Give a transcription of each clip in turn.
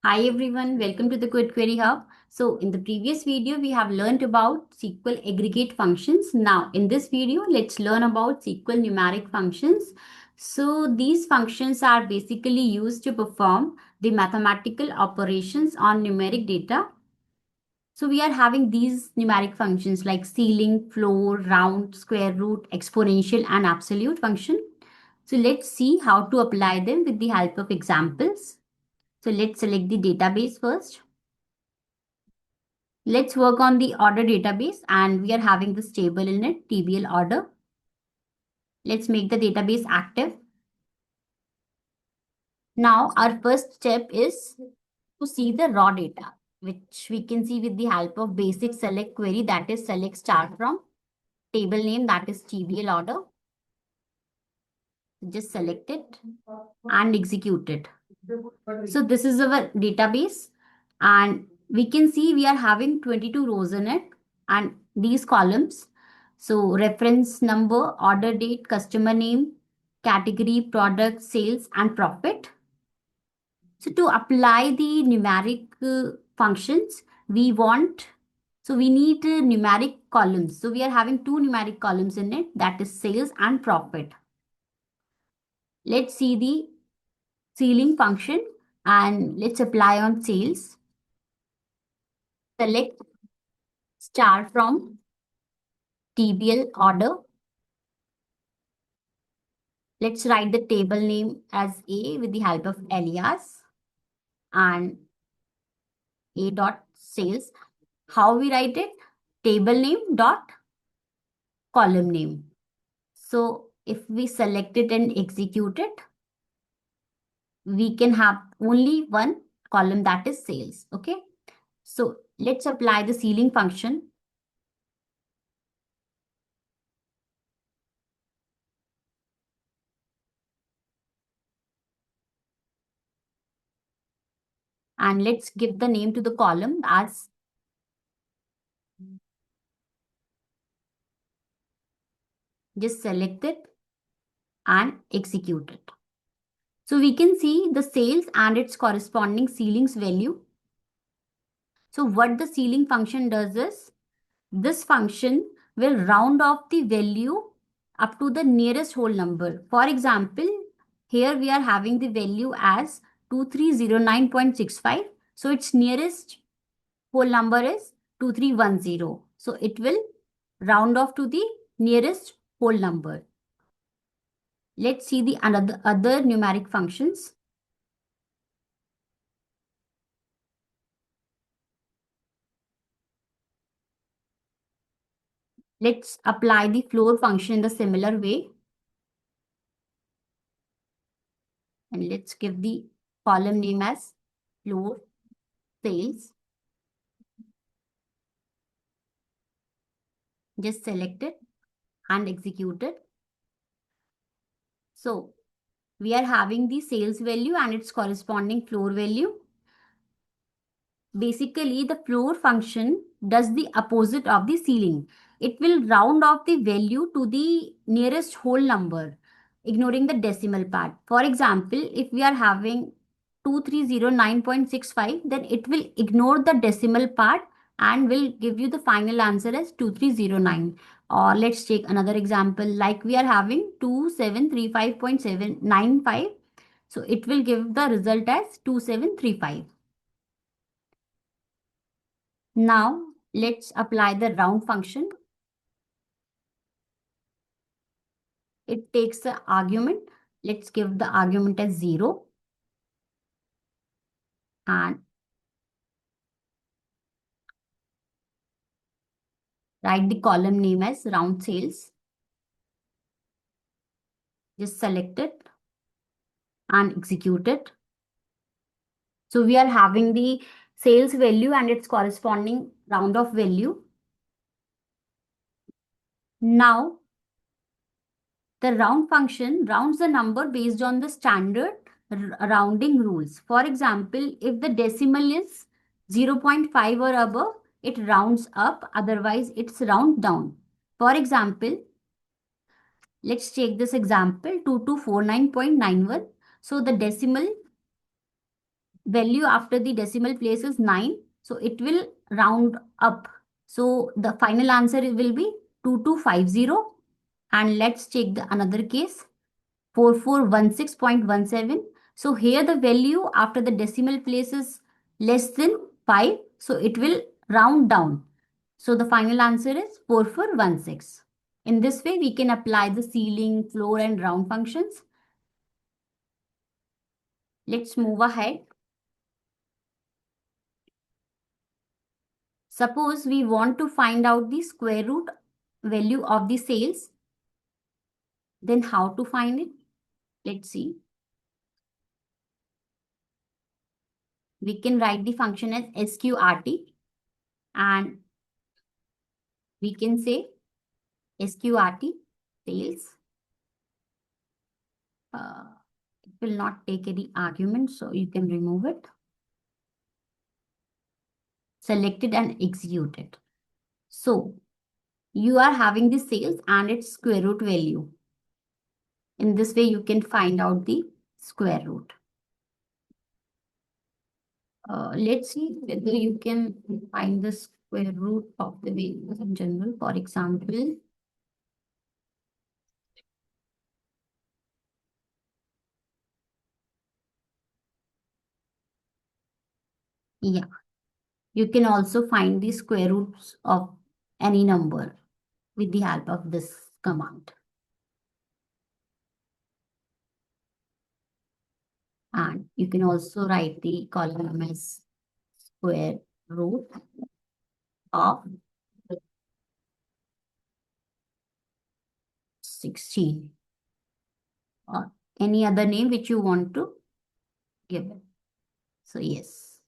Hi everyone, welcome to the Quick Query Hub. So in the previous video, we have learned about SQL aggregate functions. Now in this video, let's learn about SQL numeric functions. So these functions are basically used to perform the mathematical operations on numeric data. So we are having these numeric functions like ceiling, floor, round, square root, exponential and absolute function. So let's see how to apply them with the help of examples. So let's select the database first. Let's work on the order database and we are having this table in it, TBL order. Let's make the database active. Now our first step is to see the raw data, which we can see with the help of basic select query, that is select start from, table name, that is TBL order. Just select it and execute it. So this is our database and we can see we are having 22 rows in it and these columns. So reference number, order date, customer name, category, product, sales and profit. So to apply the numeric functions, we need numeric columns. So we are having two numeric columns in it, that is sales and profit. Let's see the ceiling function and let's apply on sales. Select star from TBL order. Let's write the table name as A with the help of alias and A dot sales. How we write it? Table name dot column name. So if we select it and execute it, we can have only one column, that is sales. Okay. So let's apply the ceiling function. And let's give the name to the column as just select it and execute it. So we can see the sales and its corresponding ceilings value. So what the ceiling function does is, this function will round off the value up to the nearest whole number. For example, here we are having the value as 2309.65. So its nearest whole number is 2310. So it will round off to the nearest whole number. Let's see the other numeric functions. Let's apply the floor function in the similar way. And let's give the column name as floor sales. Just select it and execute it. So we are having the sales value and its corresponding floor value. Basically, the floor function does the opposite of the ceiling. It will round off the value to the nearest whole number, ignoring the decimal part. For example, if we are having 2309.65, then it will ignore the decimal part and will give you the final answer as 2309. Or let's take another example, like we are having 2735.795. So it will give the result as 2735. Now let's apply the round function. It takes the argument. Let's give the argument as 0 and write the column name as round sales. Just select it and execute it. So we are having the sales value and its corresponding round off value. Now the round function rounds the number based on the standard rounding rules. For example, if the decimal is 0.5 or above, it rounds up, otherwise it's round down. For example, let's take this example 2249.91. So the decimal value after the decimal place is 9. So it will round up. So the final answer will be 2250. And let's check the another case, 4416.17. So here the value after the decimal place is less than 5. So it will round down. So the final answer is 4416. In this way, we can apply the ceiling, floor, and round functions. Let's move ahead. Suppose we want to find out the square root value of the sales. Then how to find it? Let's see. We can write the function as SQRT, and we can say SQRT sales. It will not take any argument, so you can remove it. Select it and execute it. So you are having the sales and its square root value. In this way, you can find out the square root. Let's see whether you can find the square root of the values in general. For example, yeah, you can also find the square roots of any number with the help of this command. And you can also write the column as square root of 16 or any other name which you want to give it. So yes.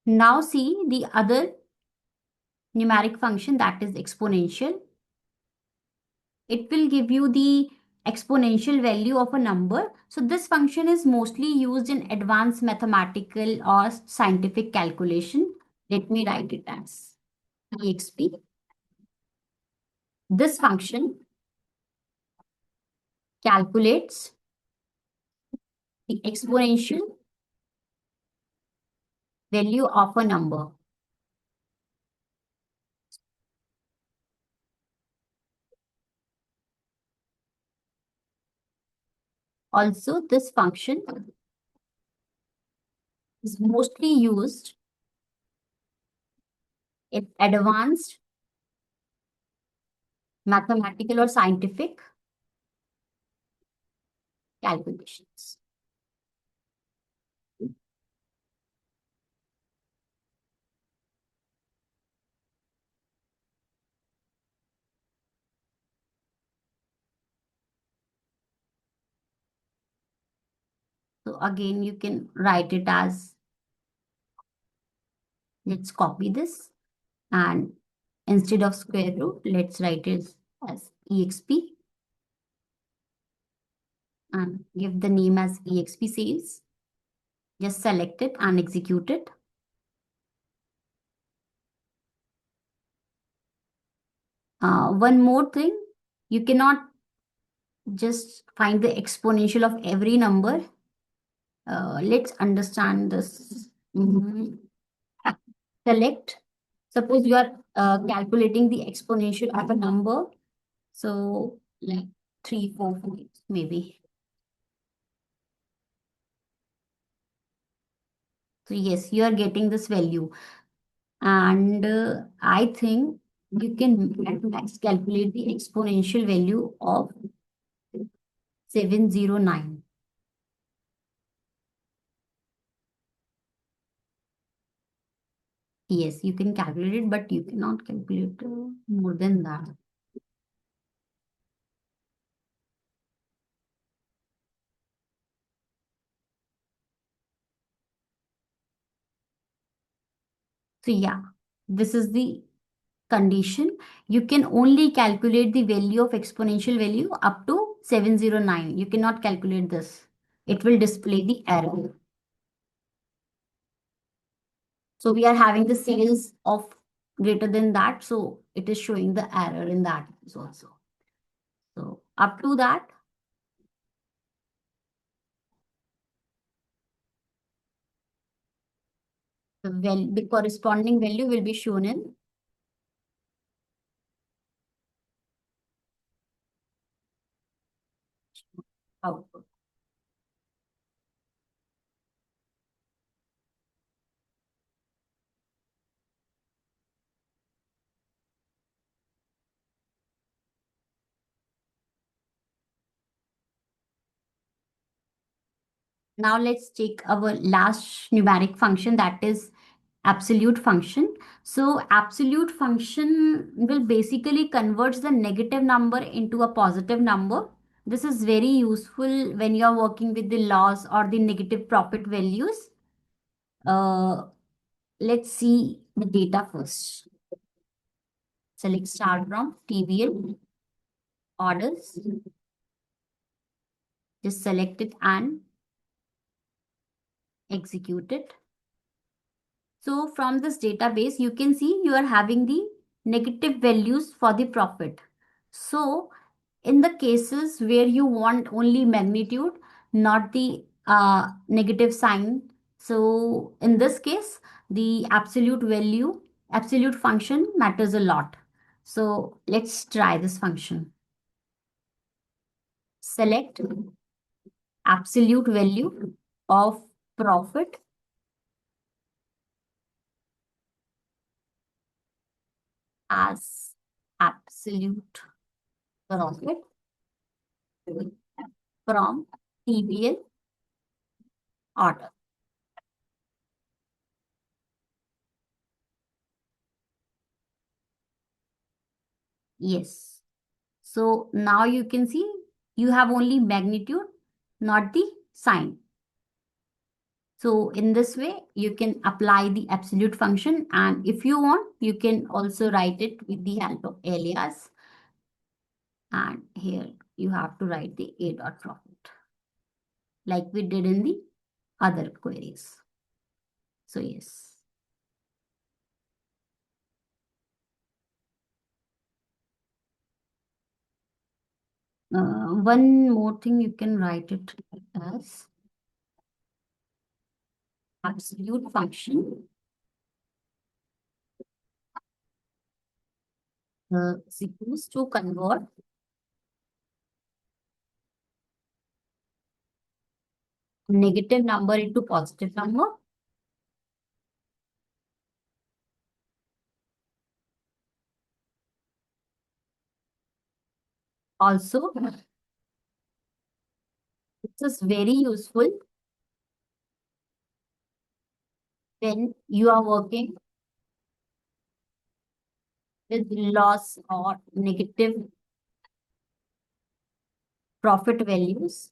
Now see the other numeric function, that is exponential. It will give you the exponential value of a number. So this function is mostly used in advanced mathematical or scientific calculation. Let me write it as exp. This function calculates the exponential value of a number. Also, this function is mostly used in advanced mathematical or scientific calculations. So again, you can write it as, let's copy this, and instead of square root, let's write it as exp and give the name as exp sales. Just select it and execute it. One more thing, you cannot just find the exponential of every number. Let's understand this. Select. Suppose you are calculating the exponential of a number. So like 3, 4, 5, maybe. So yes, you are getting this value. And I think you can at max calculate the exponential value of 709. Yes, you can calculate it, but you cannot calculate more than that. So yeah, this is the condition. You can only calculate the value of exponential value up to 709. You cannot calculate this. It will display the error. So we are having the sales of greater than that. So it is showing the error in that also. So up to that, The corresponding value will be shown in output. Now let's take our last numeric function, that is absolute function. So absolute function will basically converts the negative number into a positive number. This is very useful when you are working with the loss or the negative profit values. Uh, let's see the data first. Select start from TBL orders. Just select it and execute it. So from this database, you can see you are having the negative values for the profit. So in the cases where you want only magnitude, not the negative sign, so in this case, the absolute function matters a lot. So let's try this function. Select absolute value of profit as absolute profit from TBL order. Yes. So now you can see you have only magnitude, not the sign. So in this way, you can apply the absolute function, and if you want, you can also write it with the help of alias. And here you have to write the A dot profit like we did in the other queries. So yes. One more thing you can write it as absolute function supposed to convert negative number into positive number. Also, this is very useful when you are working with loss or negative profit values.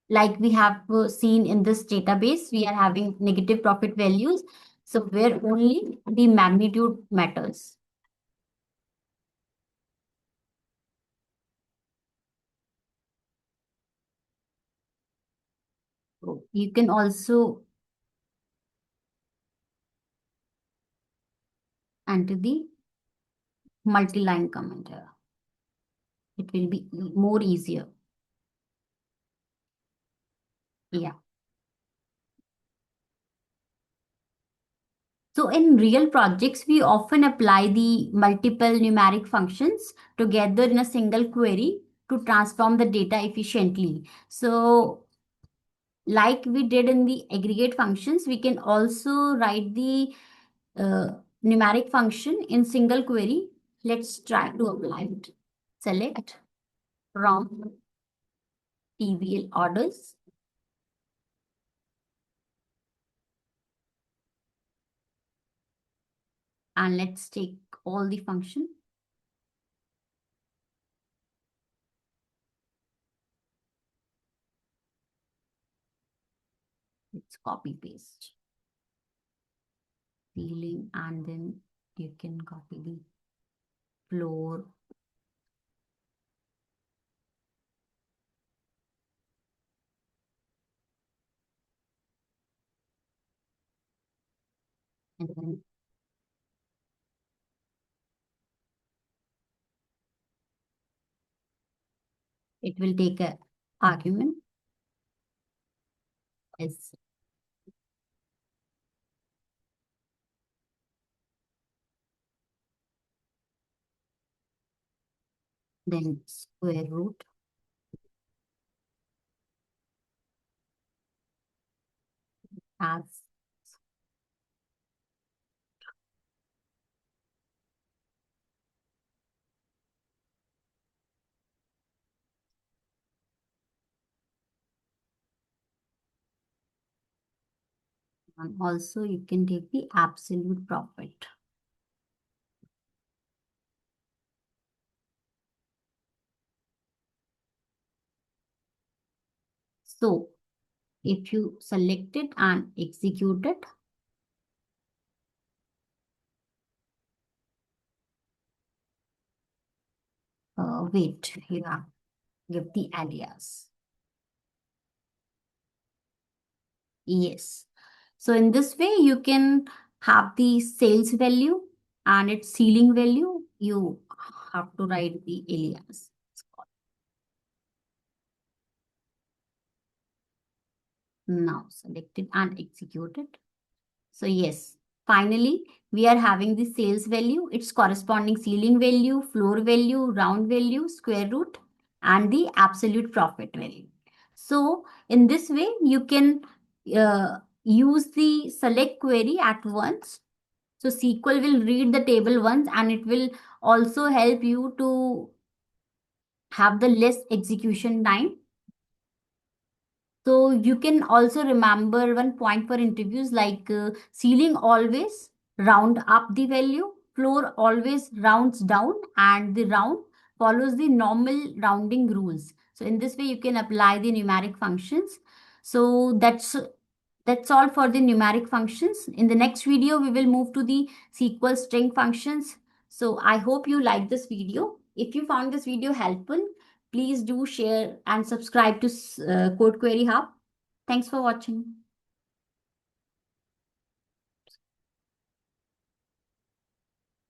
Like we have seen in this database, we are having negative profit values. So where only the magnitude matters. So you can also enter the multi-line comment here. It will be more easier. Yeah. So in real projects, we often apply the multiple numeric functions together in a single query to transform the data efficiently. So like we did in the aggregate functions, we can also write the uh, numeric function in single query. Let's try to apply it. Select from TBL orders and let's take all the function. Let's copy paste ceiling and then you can copy the floor and then it will take a argument as then square root as, and also you can take the absolute profit. So if you select it and execute it, wait, here, give the alias. Yes. So in this way, you can have the sales value and its ceiling value. You have to write the alias. Now select it and execute it. So yes, finally, we are having the sales value, its corresponding ceiling value, floor value, round value, square root, and the absolute profit value. So in this way, you can use the select query at once. So SQL will read the table once and it will also help you to have the less execution time. So you can also remember one point for interviews like ceiling always round up the value, floor always rounds down, and the round follows the normal rounding rules. So in this way, you can apply the numeric functions. So that's all for the numeric functions. In the next video, we will move to the SQL string functions. So I hope you like this video. If you found this video helpful, please do share and subscribe to Code Query Hub. Thanks for watching.